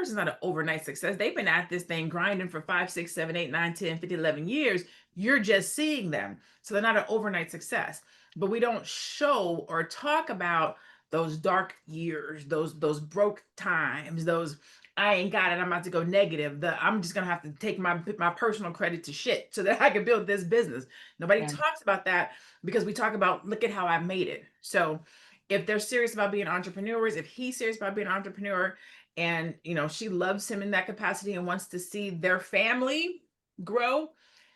is not an overnight success. They've been at this thing grinding for 5, 6, 7, 8, 9, 10, 50, 11 years. You're just seeing them. So they're not an overnight success. But we don't show or talk about those dark years, those broke times, those I ain't got it, I'm about to go negative. I'm just gonna have to take my personal credit to shit so that I can build this business. Nobody Yeah. talks about that because we talk about look at how I made it. So if they're serious about being entrepreneurs, if he's serious about being an entrepreneur, and she loves him in that capacity and wants to see their family grow,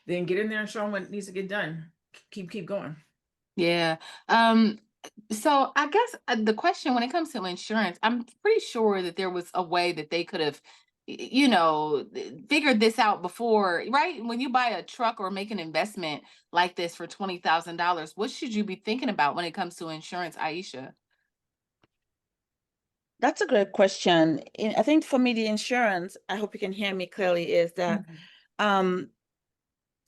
then get in there and show him what needs to get done. Keep going. Yeah. Um, so I guess the question when it comes to insurance, I'm pretty sure that there was a way that they could have, figured this out before, right? When you buy a truck or make an investment like this for $20,000, what should you be thinking about when it comes to insurance, Aisha? That's a great question. I think for me, the insurance, I hope you can hear me clearly, is that Mhm. um,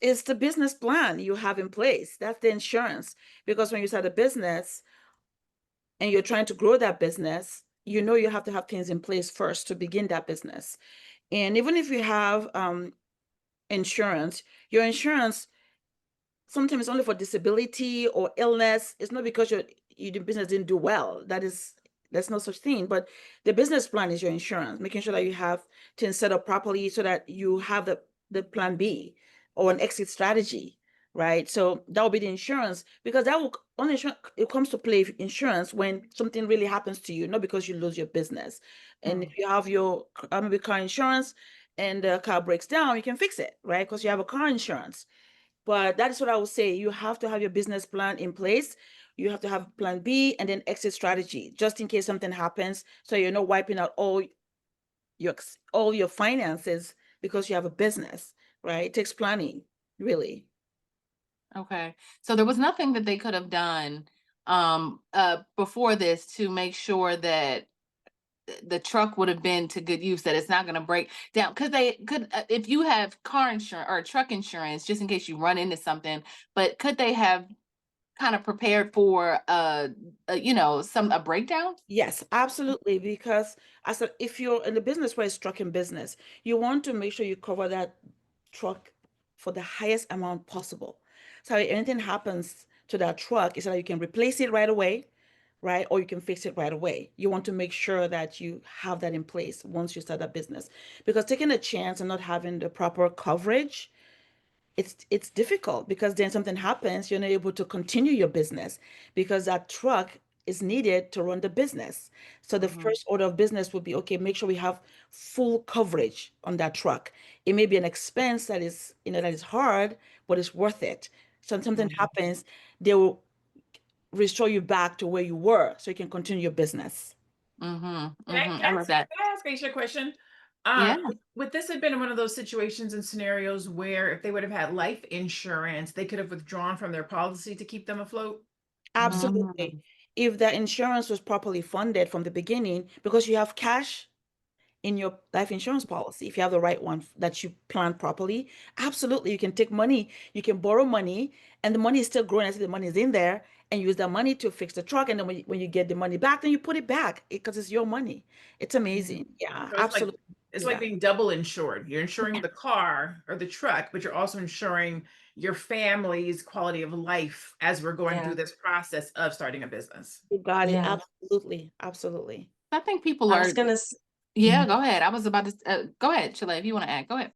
it's the business plan you have in place. That's the insurance. Because when you start a business and you're trying to grow that business, you have to have things in place first to begin that business. And even if you have insurance, your insurance sometimes only for disability or illness. It's not because your business didn't do well. That's no such thing. But the business plan is your insurance, making sure that you have things set up properly so that you have the plan B or an exit strategy, right? So that will be the insurance because that will only it comes to play insurance when something really happens to you, not because you lose your business. And if Mm. you have your maybe car insurance and the car breaks down, you can fix it, right? Because you have a car insurance. But that is what I would say. You have to have your business plan in place. You have to have plan B and then exit strategy, just in case something happens. So you're not wiping out all your finances because you have a business, right? It takes planning, really. Okay. So there was nothing that they could have done before this to make sure that the truck would have been to good use, that it's not going to break down, because they could if you have car insurance or truck insurance just in case you run into something, but could they have kind of prepared for some a breakdown? Yes, absolutely. Because as if you're in the business where it's trucking business, you want to make sure you cover that truck for the highest amount possible. So if anything happens to that truck, it's that you can replace it right away, right? Or you can fix it right away. You want to make sure that you have that in place once you start that business. Because taking a chance and not having the proper coverage, it's difficult because then something happens, you're not able to continue your business because that truck is needed to run the business. So the Hmm. first order of business would be, okay, make sure we have full coverage on that truck. It may be an expense that is hard, but it's worth it. So when something Hmm. happens, they will restore you back to where you were so you can continue your business. Hmm. Can I Hmm. can I I love that. can I ask Aisha a question? Yeah. Would this have been one of those situations and scenarios where if they would have had life insurance, they could have withdrawn from their policy to keep them afloat? Absolutely. Hmm. If the insurance was properly funded from the beginning, because you have cash in your life insurance policy, if you have the right one that you plan properly, absolutely, you can take money, you can borrow money, and the money is still growing as the money is in there, and use that money to fix the truck. And then when you get the money back, then you put it back because it's your money. It's amazing. Yeah, So absolutely. it's Do like that. being double insured. You're insuring the car or the truck, but you're also insuring your family's quality of life as we're going Yeah. through this process of starting a business. You got it. Yeah. Absolutely. Absolutely. I think people I are. was gonna Yeah, go ahead. I was about to go ahead, Chile, if you want to add, go ahead.